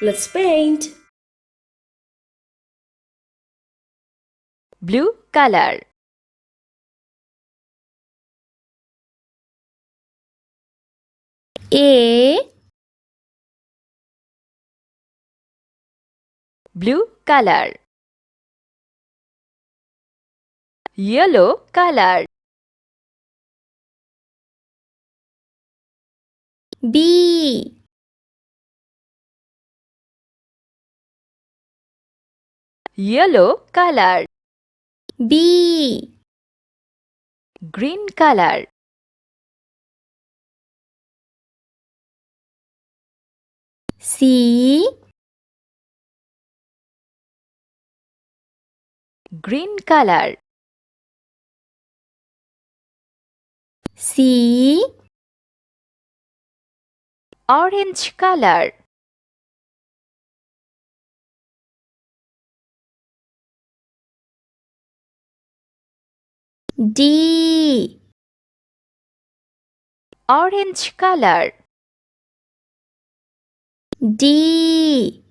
Let's paint. Blue color. A, Blue color. Yellow color. B, Yellow color. B, Green color. C, Green color. C, Orange color. D, Orange color. D,